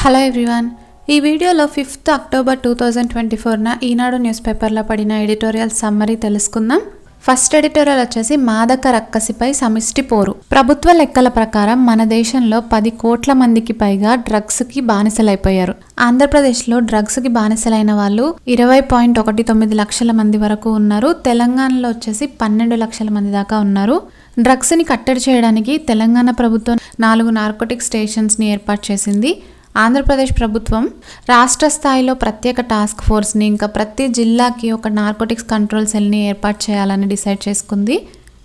Hello everyone, ఈ వీడియోలో 5th October 2024న ఈనాడు news పేపర్లో పడిన ఎడిటోరియల్ సమ్మరీ తెలుసుకుందాం. ఫస్ట్ ఎడిటోరియల్ వచ్చేసి మాదక రక్కసిపై సమిష్టి పోరు. ప్రభుత్వ లెక్కల ప్రకారం మన దేశంలో 10 కోట్ల మందికి పైగా డ్రగ్స్కి బానిసలైపోయారు. ఆంధ్రప్రదేశ్లో డ్రగ్స్కి బానిసలైన వాళ్ళు 20.19 లక్షల మంది వరకు ఉన్నారు. తెలంగాణలో వచ్చేసి 12 లక్షల మంది దాకా ఉన్నారు. డ్రగ్స్ని కట్టడి చేయడానికి తెలంగాణ ప్రభుత్వం 4 నార్కోటిక్ స్టేషన్స్ని ఏర్పాటు చేసింది. ఆంధ్రప్రదేశ్ ప్రభుత్వం రాష్ట్ర స్థాయిలో ప్రత్యేక టాస్క్ ఫోర్స్ని, ఇంకా ప్రతి జిల్లాకి ఒక నార్కోటిక్స్ కంట్రోల్ సెల్ని ఏర్పాటు చేయాలని డిసైడ్ చేసుకుంది.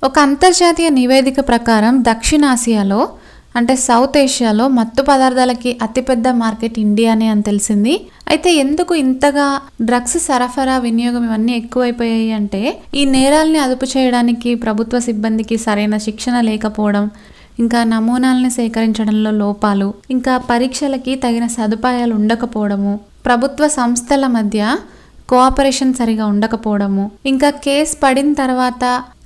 ఒక అంతర్జాతీయ నివేదిక ప్రకారం దక్షిణాసియాలో అంటే సౌత్ ఏషియాలో మత్తు పదార్థాలకి అతిపెద్ద మార్కెట్ ఇండియానే అని తెలిసింది. అయితే ఎందుకు ఇంతగా డ్రగ్స్ సరఫరా, వినియోగం ఇవన్నీ ఎక్కువైపోయాయి అంటే ఈ నేరాల్ని అదుపు చేయడానికి ప్రభుత్వ సిబ్బందికి సరైన శిక్షణ లేకపోవడం, ఇంకా నమూనాలని సేకరించడంలో లోపాలు, ఇంకా పరీక్షలకి తగిన సదుపాయాలు ఉండకపోవడము, ప్రభుత్వ సంస్థల మధ్య కోఆపరేషన్ సరిగా ఉండకపోవడము, ఇంకా కేసు పడిన తర్వాత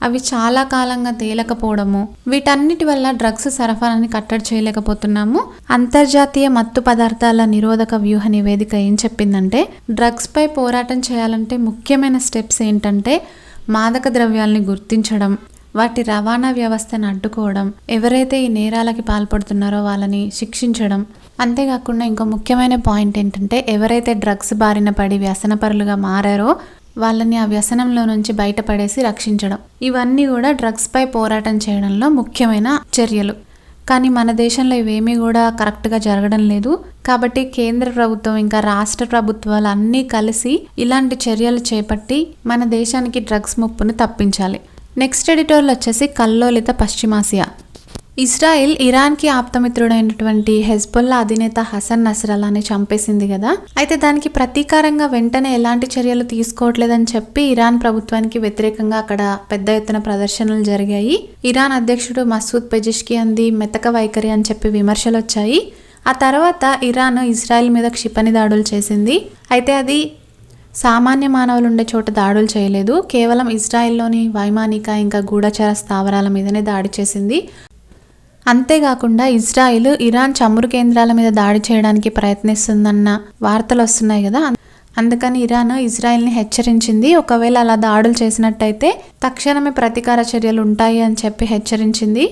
అవి చాలా కాలంగా తేలకపోవడము, వీటన్నిటి వల్ల డ్రగ్స్ సరఫరాని కట్టడి చేయలేకపోతున్నాము. అంతర్జాతీయ మత్తు పదార్థాల నిరోధక వ్యూహ నివేదిక ఏం చెప్పిందంటే, డ్రగ్స్ పై పోరాటం చేయాలంటే ముఖ్యమైన స్టెప్స్ ఏంటంటే మాదక ద్రవ్యాలని గుర్తించడం, వాటి రవాణా వ్యవస్థను అడ్డుకోవడం, ఎవరైతే ఈ నేరాలకి పాల్పడుతున్నారో వాళ్ళని శిక్షించడం. అంతేకాకుండా ఇంకో ముఖ్యమైన పాయింట్ ఏంటంటే, ఎవరైతే డ్రగ్స్ బారిన పడి వ్యసనపరులుగా మారారో వాళ్ళని ఆ వ్యసనంలో నుంచి బయటపడేసి రక్షించడం. ఇవన్నీ కూడా డ్రగ్స్ పై పోరాటం చేయడంలో ముఖ్యమైన చర్యలు. కానీ మన దేశంలో ఇవేమీ కూడా కరెక్ట్గా జరగడం లేదు. కాబట్టి కేంద్ర ప్రభుత్వం ఇంకా రాష్ట్ర ప్రభుత్వాలు అన్నీ కలిసి ఇలాంటి చర్యలు చేపట్టి మన దేశానికి డ్రగ్స్ ముప్పును తప్పించాలి. నెక్స్ట్ ఎడిటోరియల్ వచ్చేసి కల్లోలిత పశ్చిమాసియా. ఇజ్రాయిల్ ఇరాన్కి ఆప్తమిత్రుడైనటువంటి హెజ్బొల్లా అధినేత హసన్ నస్రల్లాని చంపేసింది కదా. అయితే దానికి ప్రతీకారంగా వెంటనే ఎలాంటి చర్యలు తీసుకోవట్లేదని చెప్పి ఇరాన్ ప్రభుత్వానికి వ్యతిరేకంగా అక్కడ పెద్ద ఎత్తున ప్రదర్శనలు జరిగాయి. ఇరాన్ అధ్యక్షుడు మసూద్ పెజిష్కియాన్ది మెతక వైఖరి అని చెప్పి విమర్శలు వచ్చాయి. ఆ తర్వాత ఇరాన్ ఇజ్రాయిల్ మీద క్షిపణి దాడులు చేసింది. అయితే అది సామాన్య మానవులు ఉండే చోట దాడులు చేయలేదు, కేవలం ఇజ్రాయిల్లోని వైమానిక ఇంకా గూఢచర స్థావరాల మీదనే దాడి చేసింది. అంతేకాకుండా ఇజ్రాయిల్ ఇరాన్ చమురు కేంద్రాల మీద దాడి చేయడానికి ప్రయత్నిస్తుందన్న వార్తలు వస్తున్నాయి కదా. అందుకని ఇరాన్ ఇజ్రాయిల్ని హెచ్చరించింది, ఒకవేళ అలా దాడులు చేసినట్టయితే తక్షణమే ప్రతీకార చర్యలు ఉంటాయి అని చెప్పి హెచ్చరించింది.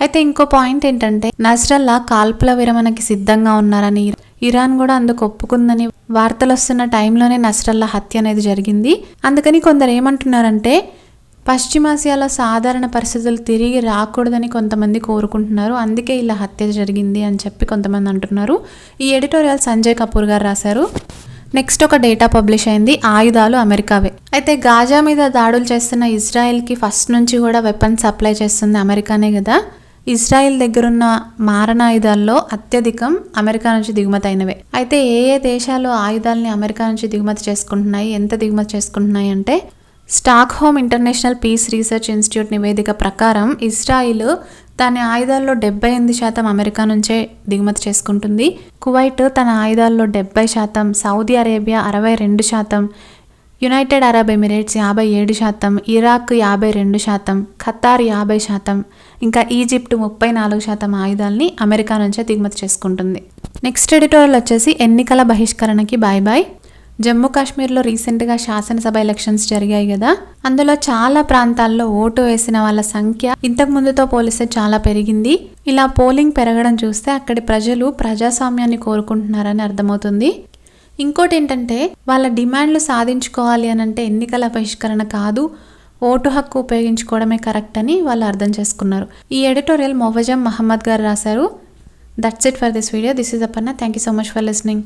అయితే ఇంకో పాయింట్ ఏంటంటే, నస్రల్లా కాల్పుల విరమణకి సిద్ధంగా ఉన్నారని, ఇరాన్ కూడా అందుకు ఒప్పుకుందని వార్తలు వస్తున్న టైంలోనే నస్రల్లా హత్య అనేది జరిగింది. అందుకని కొందరు ఏమంటున్నారంటే, పశ్చిమాసియాలో సాధారణ పరిస్థితులు తిరిగి రాకూడదని కొంతమంది కోరుకుంటున్నారు, అందుకే ఇలా హత్య జరిగింది అని చెప్పి కొంతమంది అంటున్నారు. ఈ ఎడిటోరియల్ సంజయ్ కపూర్ గారు రాశారు. నెక్స్ట్ ఒక డేటా పబ్లిష్ అయింది, ఆయుధాలు అమెరికావే. అయితే గాజా మీద దాడులు చేస్తున్న ఇజ్రాయెల్కి ఫస్ట్ నుంచి కూడా వెపన్ సప్లై చేస్తుంది అమెరికానే కదా. ఇజ్రాయిల్ దగ్గరున్న మారణాయుధాల్లో అత్యధికం అమెరికా నుంచి దిగుమతి అయినవే. అయితే ఏ ఏ దేశాలు ఆయుధాలని అమెరికా నుంచి దిగుమతి చేసుకుంటున్నాయి, ఎంత దిగుమతి చేసుకుంటున్నాయి అంటే, Stockholm International Peace Research Institute నివేదిక ప్రకారం ఇజ్రాయిల్ తన ఆయుధాల్లో 78% అమెరికా నుంచే దిగుమతి చేసుకుంటుంది. కువైట్ తన ఆయుధాల్లో 70%, Saudi Arabia 62%, United Arab Emirates 57%, Iraq 52%, Qatar 50%, ఇంకా ఈజిప్ట్ 34% ఆయుధాలని అమెరికా నుంచే దిగుమతి చేసుకుంటుంది. నెక్స్ట్ ఎడిటోరియల్ వచ్చేసి ఎన్నికల బహిష్కరణకి బాయ్ బాయ్. జమ్మూ కాశ్మీర్లో రీసెంట్గా శాసనసభ ఎలక్షన్స్ జరిగాయి కదా. అందులో చాలా ప్రాంతాల్లో ఓటు వేసిన వాళ్ళ సంఖ్య ఇంతకు ముందుతో పోలిస్తే చాలా పెరిగింది. ఇలా పోలింగ్ పెరగడం చూస్తే అక్కడి ప్రజలు ప్రజాస్వామ్యాన్ని కోరుకుంటున్నారని అర్థమవుతుంది. ఇంకోటి ఏంటంటే, వాళ్ళ డిమాండ్లు సాధించుకోవాలి అని అంటే ఎన్నికల బహిష్కరణ కాదు, ఓటు హక్కు ఉపయోగించుకోవడమే కరెక్ట్ అని వాళ్ళు అర్థం చేసుకున్నారు. ఈ ఎడిటోరియల్ మొవజం మహమ్మద్ గారు రాశారు. That's it for this video. This is Aparna. Thank you so much for listening.